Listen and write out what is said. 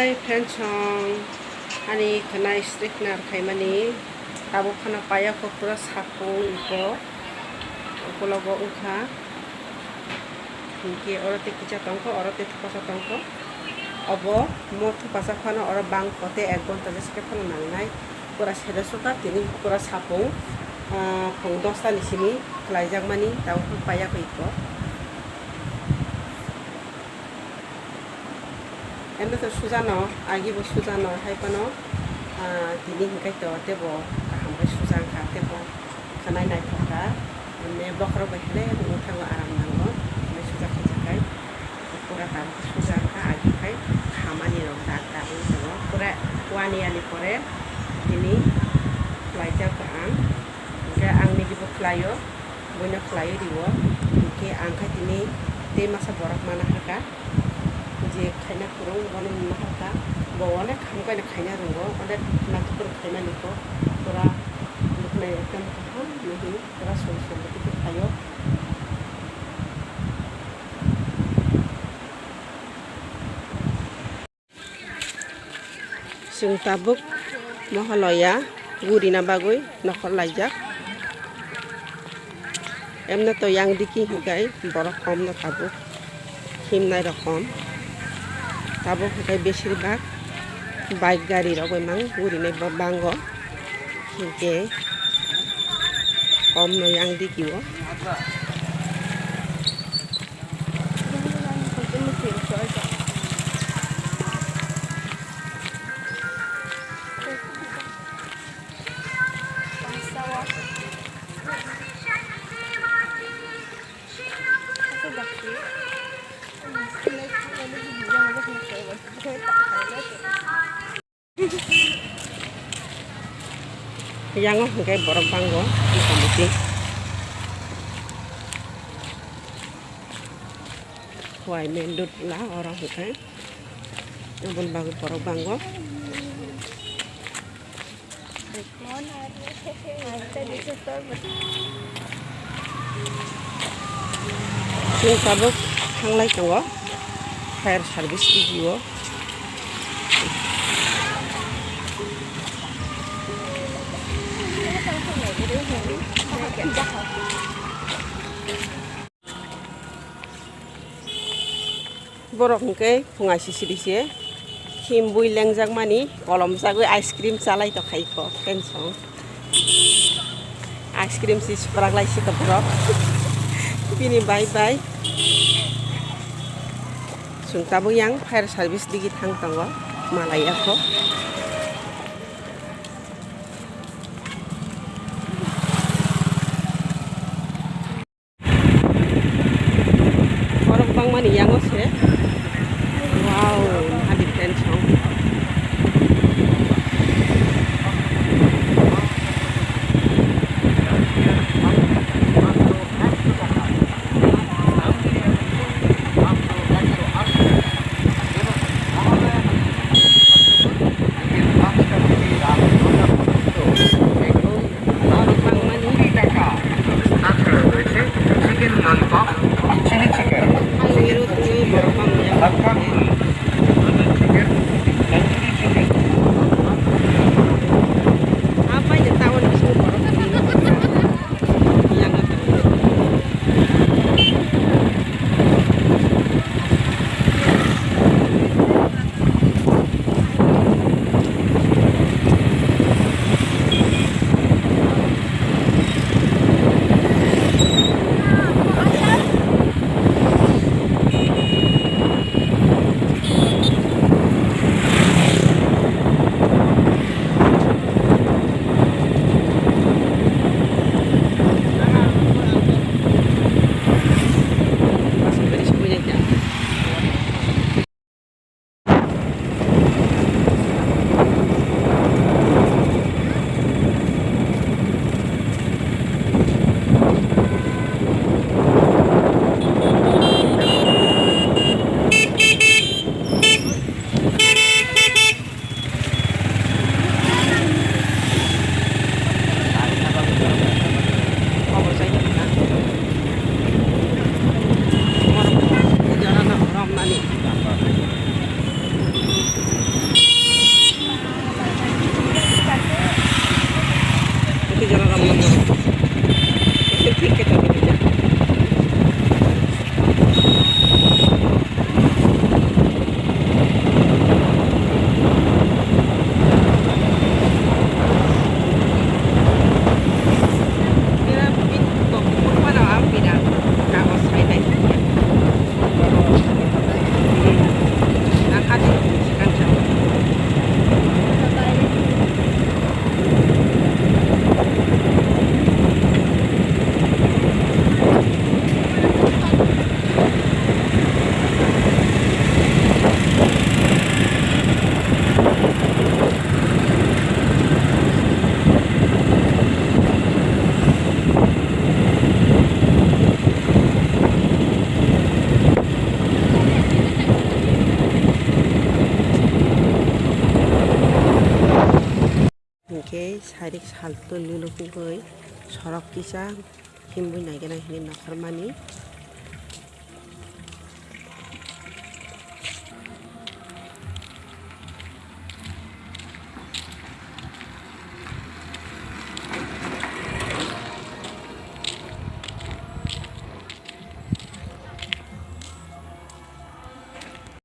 Hai pencong ani kena straighter kaimani tabo khana paya ko pura sapung iko ukologo ukha ke orote kicha tongko orote thupasa tongko obo mo thupasa khana oro bang kote 1 ঘন্টা jeske phano nangnai pura seda suka tini pura sapung phong 10 ta nisimi khlaijak mani tabo paya ko iko এমনি তো সুজানো আগে বো সুজানো হাইপানো তিনি হিংকাই তো তেবো হামবাই Suzanne খা তেবো খানাই নাই থাকা এমনি বখর বাইহলে উঠাবো আরাম নাঙ্গো এমনি সুজা খাইজাকাই পুরা তার সুজান খা আগে খাই খামানি রং দাগ দাগ উঠাবো পুরা ওয়ানিয়ানি পরে তিনি ফ্লাইজাকো আং নিগিবো ফ্লাইও বইনো ফ্লাইও দিব ইকে আংখাই তিনি তে মাসা বরফ মানা হাকা যে খাইনা kurung bono mahaka bawale khamkai na khaina rungo ode natur khaina niko pura lukna ekam kaham nahi pura sol sol ke khayo sing tabuk mahalaya guri na bagoi nokhor laijak emna to yang diki higai borok kom na tabuk himnai rokom tabo kai beshirbag bike gari ro bemang urinai bango hingke kom no yang dikiwo yang hingkai borok bango kamuti wai mendut lah orang hingkai yang bagus borok bango sing sabuk hanglai tango fire service digiwo borok hingke funga sisirise himbui lengjak mani kolom jagoi ice cream chalai to khaiko pencong ice cream si spraglai si to borok bini bye bye sungtabo yang fire service digi thang tango malaya ko borok bang mani yang ose wow hadi pencong ke sarik salto lulu kugoi sorok kisa himbui naigena hini nokor mani.